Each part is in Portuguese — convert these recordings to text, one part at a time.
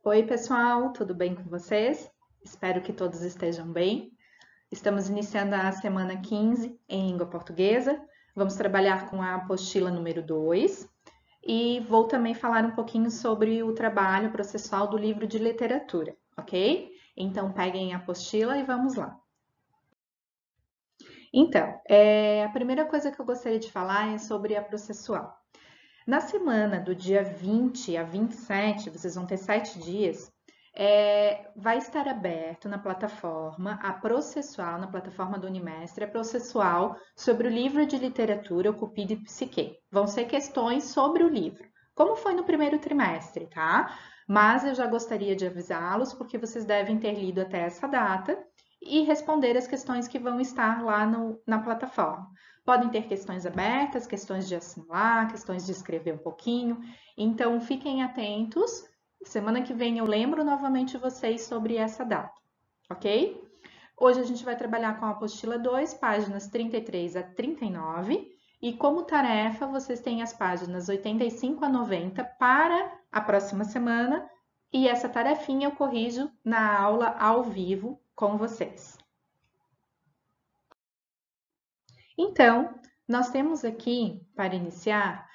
Oi, pessoal, tudo bem com vocês? Espero que todos estejam bem. Estamos iniciando a semana 15 em língua portuguesa. Vamos trabalhar com a apostila número 2 e vou também falar um pouquinho sobre o trabalho processual do livro de literatura, ok? Então, peguem a apostila e vamos lá. Então, a primeira coisa que eu gostaria de falar é sobre a processual. Na semana do dia 20 a 27, vocês vão ter 7 dias, vai estar aberto na plataforma, a processual, na plataforma do Unimestre, a processual sobre o livro de literatura, o Cupido e Psique. Vão ser questões sobre o livro, como foi no primeiro trimestre, tá? Mas eu já gostaria de avisá-los, porque vocês devem ter lido até essa data e responder as questões que vão estar lá na plataforma. Podem ter questões abertas, questões de assinalar, questões de escrever um pouquinho. Então, fiquem atentos. Semana que vem eu lembro novamente vocês sobre essa data, ok? Hoje a gente vai trabalhar com a apostila 2, páginas 33 a 39. E como tarefa, vocês têm as páginas 85 a 90 para a próxima semana. E essa tarefinha eu corrijo na aula ao vivo com vocês. Então, nós temos aqui, para iniciar,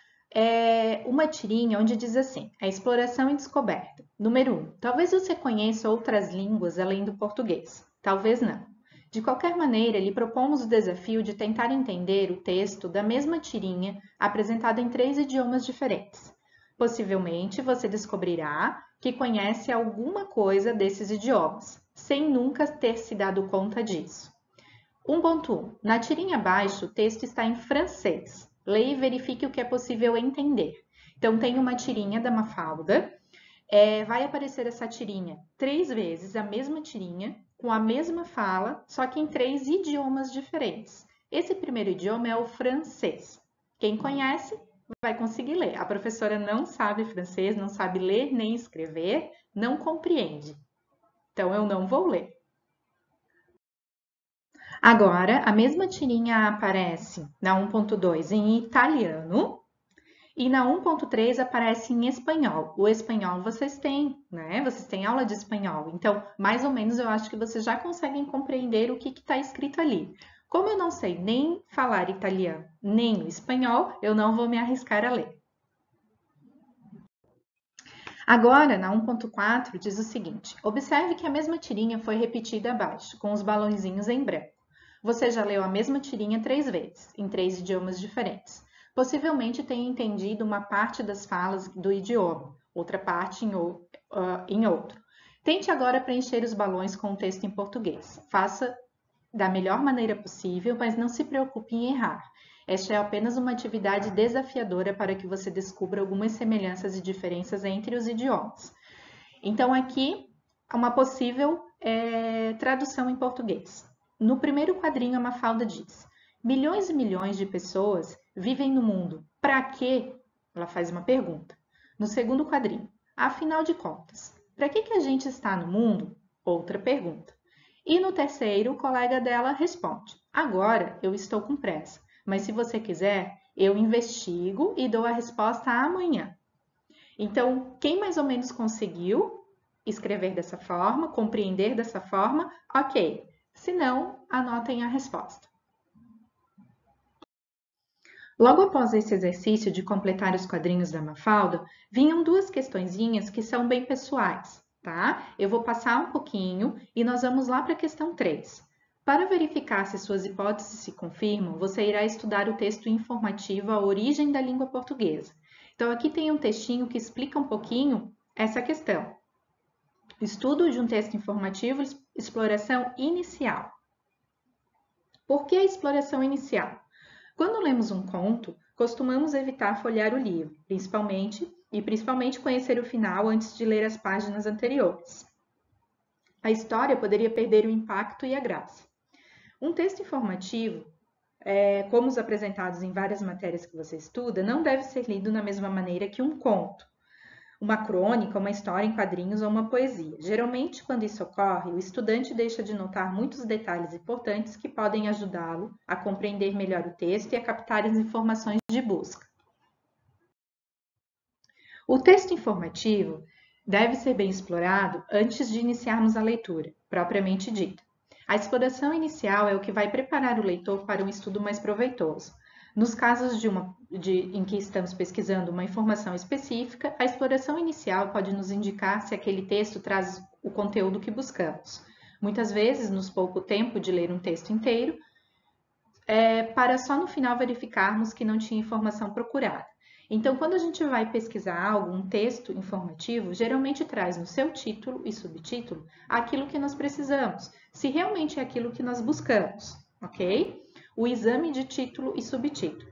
uma tirinha onde diz assim, a exploração e descoberta. Número 1. Talvez você conheça outras línguas além do português. Talvez não. De qualquer maneira, lhe propomos o desafio de tentar entender o texto da mesma tirinha apresentada em 3 idiomas diferentes. Possivelmente, você descobrirá que conhece alguma coisa desses idiomas, sem nunca ter se dado conta disso. 1.1. Na tirinha abaixo, o texto está em francês. Leia e verifique o que é possível entender. Então, tem uma tirinha da Mafalda. Vai aparecer essa tirinha 3 vezes, a mesma tirinha, com a mesma fala, só que em 3 idiomas diferentes. Esse primeiro idioma é o francês. Quem conhece vai conseguir ler. A professora não sabe francês, não sabe ler nem escrever, não compreende. Então, eu não vou ler. Agora, a mesma tirinha aparece na 1.2 em italiano e na 1.3 aparece em espanhol. O espanhol vocês têm, né? Vocês têm aula de espanhol. Então, mais ou menos, eu acho que vocês já conseguem compreender o que está escrito ali. Como eu não sei nem falar italiano nem o espanhol, eu não vou me arriscar a ler. Agora, na 1.4, diz o seguinte: observe que a mesma tirinha foi repetida abaixo, com os balãozinhos em branco. Você já leu a mesma tirinha 3 vezes, em 3 idiomas diferentes. Possivelmente tenha entendido uma parte das falas do idioma, outra parte em outro. Tente agora preencher os balões com o texto em português. Faça da melhor maneira possível, mas não se preocupe em errar. Esta é apenas uma atividade desafiadora para que você descubra algumas semelhanças e diferenças entre os idiomas. Então, aqui, uma possível tradução em português. No primeiro quadrinho, a Mafalda diz: milhões e milhões de pessoas vivem no mundo. Para quê? Ela faz uma pergunta. No segundo quadrinho, afinal de contas, para que a gente está no mundo? Outra pergunta. E no terceiro, o colega dela responde: agora eu estou com pressa, mas se você quiser, eu investigo e dou a resposta amanhã. Então, quem mais ou menos conseguiu escrever dessa forma, compreender dessa forma, ok. Se não, anotem a resposta. Logo após esse exercício de completar os quadrinhos da Mafalda, vinham 2 questõezinhas que são bem pessoais, tá? Eu vou passar um pouquinho e nós vamos lá para a questão 3. Para verificar se suas hipóteses se confirmam, você irá estudar o texto informativo A Origem da Língua Portuguesa. Então, aqui tem um textinho que explica um pouquinho essa questão. Estudo de um texto informativo, exploração inicial. Por que a exploração inicial? Quando lemos um conto, costumamos evitar folhear o livro, principalmente conhecer o final antes de ler as páginas anteriores. A história poderia perder o impacto e a graça. Um texto informativo, como os apresentados em várias matérias que você estuda, não deve ser lido da mesma maneira que um conto, uma crônica, uma história em quadrinhos ou uma poesia. Geralmente, quando isso ocorre, o estudante deixa de notar muitos detalhes importantes que podem ajudá-lo a compreender melhor o texto e a captar as informações de busca. O texto informativo deve ser bem explorado antes de iniciarmos a leitura, propriamente dita. A exploração inicial é o que vai preparar o leitor para um estudo mais proveitoso. Nos casos em que estamos pesquisando uma informação específica, a exploração inicial pode nos indicar se aquele texto traz o conteúdo que buscamos. Muitas vezes, nos pouco tempo de ler um texto inteiro, para só no final verificarmos que não tinha informação procurada. Então, quando a gente vai pesquisar algum texto informativo, geralmente traz no seu título e subtítulo aquilo que nós precisamos, se realmente é aquilo que nós buscamos, ok? O exame de título e subtítulo.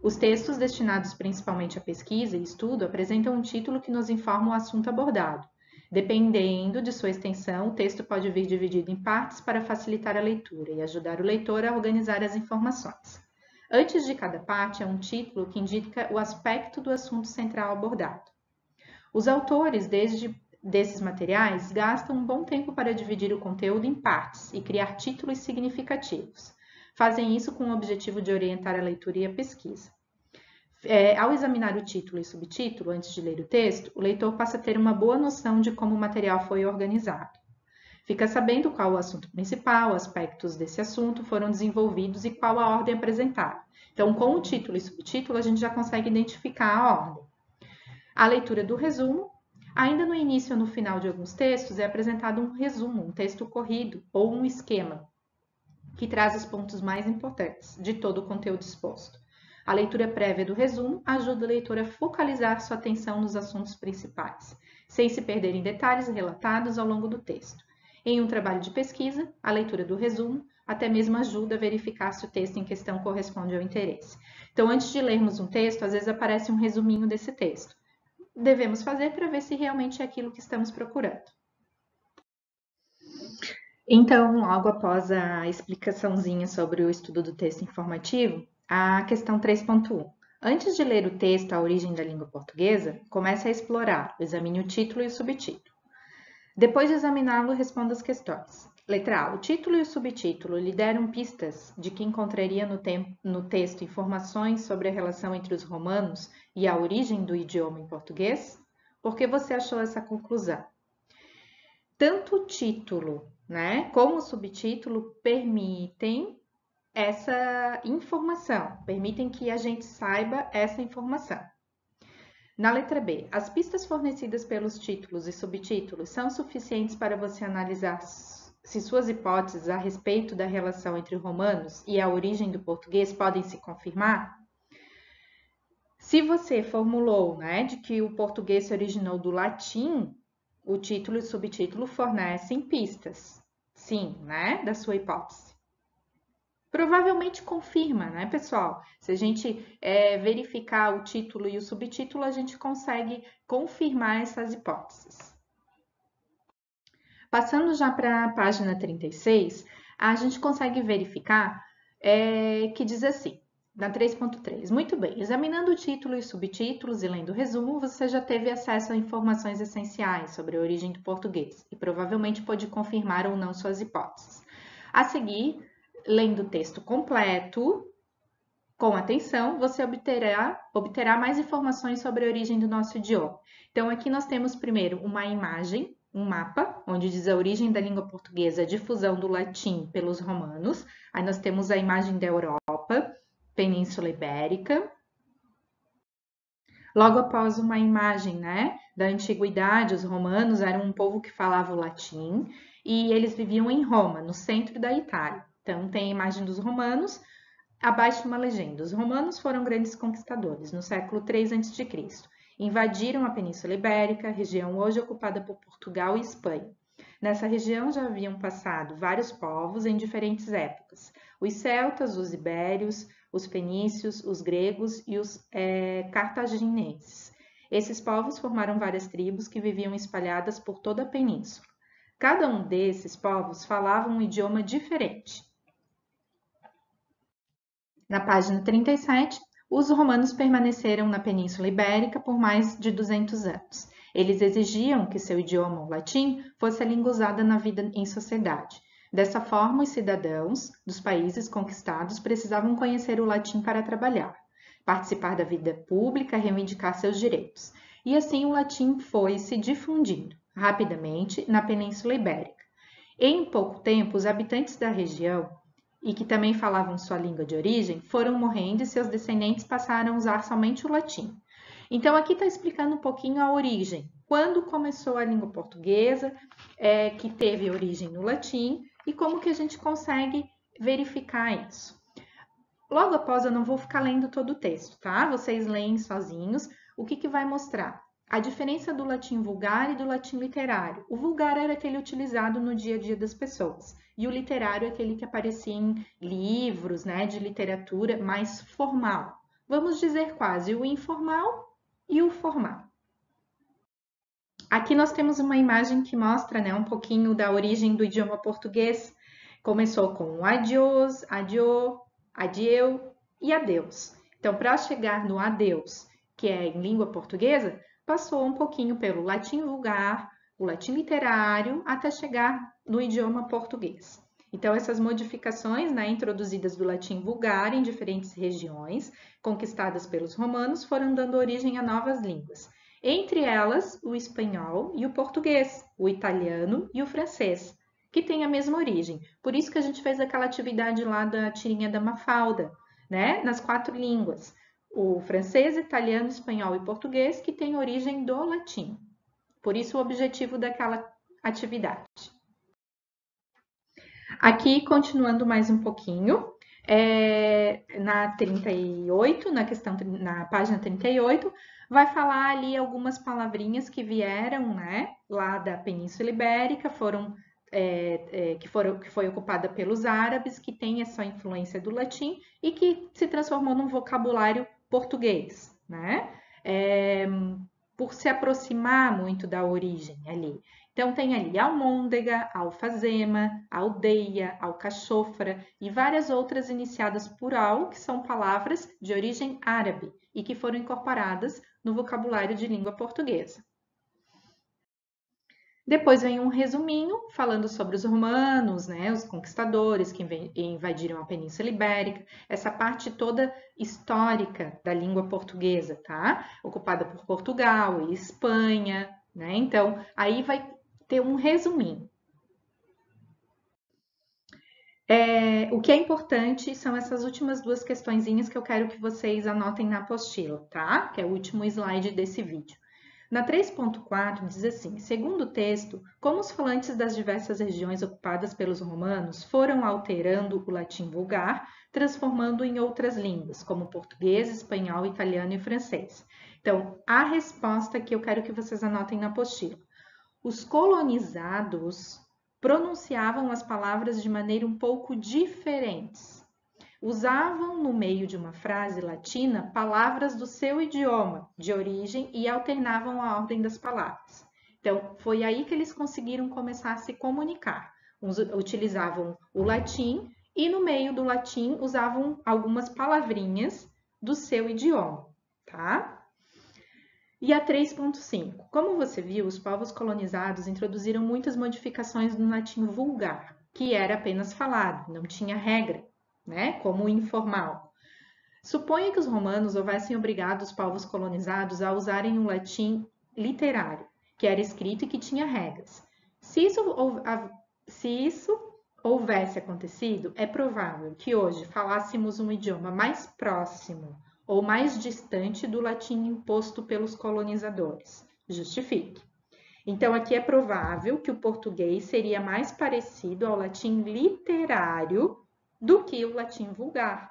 Os textos destinados principalmente à pesquisa e estudo apresentam um título que nos informa o assunto abordado. Dependendo de sua extensão, o texto pode vir dividido em partes para facilitar a leitura e ajudar o leitor a organizar as informações. Antes de cada parte, é um título que indica o aspecto do assunto central abordado. Os autores desses materiais gastam um bom tempo para dividir o conteúdo em partes e criar títulos significativos. Fazem isso com o objetivo de orientar a leitura e a pesquisa. Ao examinar o título e subtítulo antes de ler o texto, o leitor passa a ter uma boa noção de como o material foi organizado. Fica sabendo qual o assunto principal, aspectos desse assunto foram desenvolvidos e qual a ordem apresentada. Então, com o título e subtítulo, a gente já consegue identificar a ordem. A leitura do resumo. Ainda no início ou no final de alguns textos, é apresentado um resumo, um texto corrido ou um esquema, que traz os pontos mais importantes de todo o conteúdo exposto. A leitura prévia do resumo ajuda o leitor a focalizar sua atenção nos assuntos principais, sem se perder em detalhes relatados ao longo do texto. Em um trabalho de pesquisa, a leitura do resumo até mesmo ajuda a verificar se o texto em questão corresponde ao interesse. Então, antes de lermos um texto, às vezes aparece um resuminho desse texto. Devemos fazer para ver se realmente é aquilo que estamos procurando. Então, logo após a explicaçãozinha sobre o estudo do texto informativo, a questão 3.1. Antes de ler o texto A Origem da Língua Portuguesa, comece a explorar, examine o título e o subtítulo. Depois de examiná-lo, responda as questões. Letra A. O título e o subtítulo lhe deram pistas de que encontraria no texto informações sobre a relação entre os romanos e a origem do idioma em português? Por que você achou essa conclusão? Tanto o título, como o subtítulo permitem essa informação, permitem que a gente saiba essa informação. Na letra B, as pistas fornecidas pelos títulos e subtítulos são suficientes para você analisar se suas hipóteses a respeito da relação entre romanos e a origem do português podem se confirmar? Se você formulou, de que o português se originou do latim, o título e o subtítulo fornecem pistas, sim, da sua hipótese. Provavelmente confirma, pessoal? Se a gente verificar o título e o subtítulo, a gente consegue confirmar essas hipóteses. Passando já para a página 36, a gente consegue verificar que diz assim, na 3.3. Muito bem, examinando o título e subtítulos e lendo o resumo, você já teve acesso a informações essenciais sobre a origem do português e provavelmente pode confirmar ou não suas hipóteses. A seguir, lendo o texto completo, com atenção, você obterá mais informações sobre a origem do nosso idioma. Então, aqui nós temos primeiro uma imagem, um mapa, onde diz a origem da língua portuguesa, a difusão do latim pelos romanos. Aí nós temos a imagem da Europa, Península Ibérica. Logo após uma imagem, da antiguidade, os romanos eram um povo que falava o latim e eles viviam em Roma, no centro da Itália. Então, tem a imagem dos romanos, abaixo uma legenda. Os romanos foram grandes conquistadores no século III a.C. Invadiram a Península Ibérica, região hoje ocupada por Portugal e Espanha. Nessa região já haviam passado vários povos em diferentes épocas. Os celtas, os ibérios, os fenícios, os gregos e os cartaginenses. Esses povos formaram várias tribos que viviam espalhadas por toda a península. Cada um desses povos falava um idioma diferente. Na página 37, os romanos permaneceram na Península Ibérica por mais de 200 anos. Eles exigiam que seu idioma, o latim, fosse a língua usada na vida em sociedade. Dessa forma, os cidadãos dos países conquistados precisavam conhecer o latim para trabalhar, participar da vida pública, reivindicar seus direitos. e assim o latim foi se difundindo rapidamente na Península Ibérica. Em pouco tempo, os habitantes da região, e que também falavam sua língua de origem, foram morrendo e seus descendentes passaram a usar somente o latim. Então, aqui está explicando um pouquinho a origem. Quando começou a língua portuguesa, que teve origem no latim, e como que a gente consegue verificar isso. Logo após, eu não vou ficar lendo todo o texto, tá? Vocês leem sozinhos. O que vai mostrar? A diferença do latim vulgar e do latim literário. O vulgar era aquele utilizado no dia a dia das pessoas. E o literário é aquele que aparecia em livros, né, de literatura mais formal. Vamos dizer quase o informal e o formal. Aqui nós temos uma imagem que mostra, né, um pouquinho da origem do idioma português. Começou com adiós, adiô, adieu e adeus. Então, para chegar no adeus, que é em língua portuguesa, passou um pouquinho pelo latim vulgar, o latim literário, até chegar no idioma português. Então, essas modificações, né, introduzidas do latim vulgar em diferentes regiões, conquistadas pelos romanos, foram dando origem a novas línguas. Entre elas, o espanhol e o português, o italiano e o francês, que têm a mesma origem. Por isso que a gente fez aquela atividade lá da tirinha da Mafalda, né, nas 4 línguas. O francês, italiano, espanhol e português, que têm origem do latim. Por isso, o objetivo daquela atividade. Aqui, continuando mais um pouquinho, na 38, na página 38, vai falar ali algumas palavrinhas que vieram, né, lá da Península Ibérica, que foi ocupada pelos árabes, que tem essa influência do latim e que se transformou num vocabulário português, né? Por se aproximar muito da origem ali. Então, tem ali almôndega, alfazema, aldeia, alcachofra e várias outras iniciadas por al, que são palavras de origem árabe e que foram incorporadas no vocabulário de língua portuguesa. Depois vem um resuminho falando sobre os romanos, né, os conquistadores que invadiram a Península Ibérica, essa parte toda histórica da língua portuguesa, tá? Ocupada por Portugal e Espanha, né? Então, aí vai ter um resuminho. O que é importante são essas últimas 2 questõezinhas que eu quero que vocês anotem na apostila, tá? Que é o último slide desse vídeo. Na 3.4 diz assim, segundo o texto, como os falantes das diversas regiões ocupadas pelos romanos foram alterando o latim vulgar, transformando em outras línguas, como português, espanhol, italiano e francês. Então, a resposta que eu quero que vocês anotem na apostila. Os colonizados pronunciavam as palavras de maneira um pouco diferentes. Usavam no meio de uma frase latina palavras do seu idioma de origem e alternavam a ordem das palavras. Então, foi aí que eles conseguiram começar a se comunicar. Uns utilizavam o latim e no meio do latim usavam algumas palavrinhas do seu idioma, tá? E a 3.5. Como você viu, os povos colonizados introduziram muitas modificações no latim vulgar, que era apenas falado, não tinha regra, né? Como o informal. Suponha que os romanos houvessem obrigado os povos colonizados a usarem um latim literário, que era escrito e que tinha regras. Se isso houvesse acontecido, é provável que hoje falássemos um idioma mais próximo ou mais distante do latim imposto pelos colonizadores. Justifique. Então, aqui é provável que o português seria mais parecido ao latim literário do que o latim vulgar,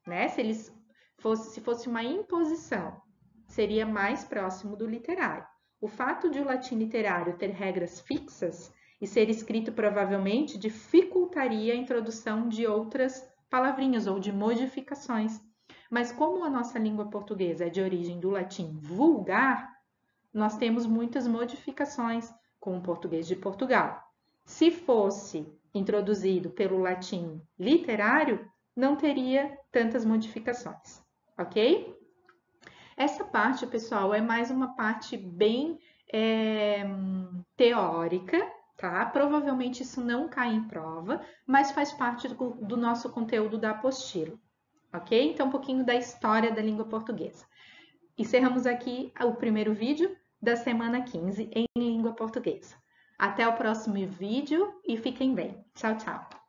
né? Se fosse uma imposição, seria mais próximo do literário. O fato de o latim literário ter regras fixas e ser escrito provavelmente dificultaria a introdução de outras palavrinhas ou de modificações. Mas como a nossa língua portuguesa é de origem do latim vulgar, nós temos muitas modificações com o português de Portugal. Se fosse introduzido pelo latim literário, não teria tantas modificações, ok? Essa parte, pessoal, é mais uma parte bem teórica, tá? Provavelmente isso não cai em prova, mas faz parte do nosso conteúdo da apostila, ok? Então, um pouquinho da história da língua portuguesa. encerramos aqui o primeiro vídeo da semana 15 em língua portuguesa. Até o próximo vídeo e fiquem bem. Tchau, tchau!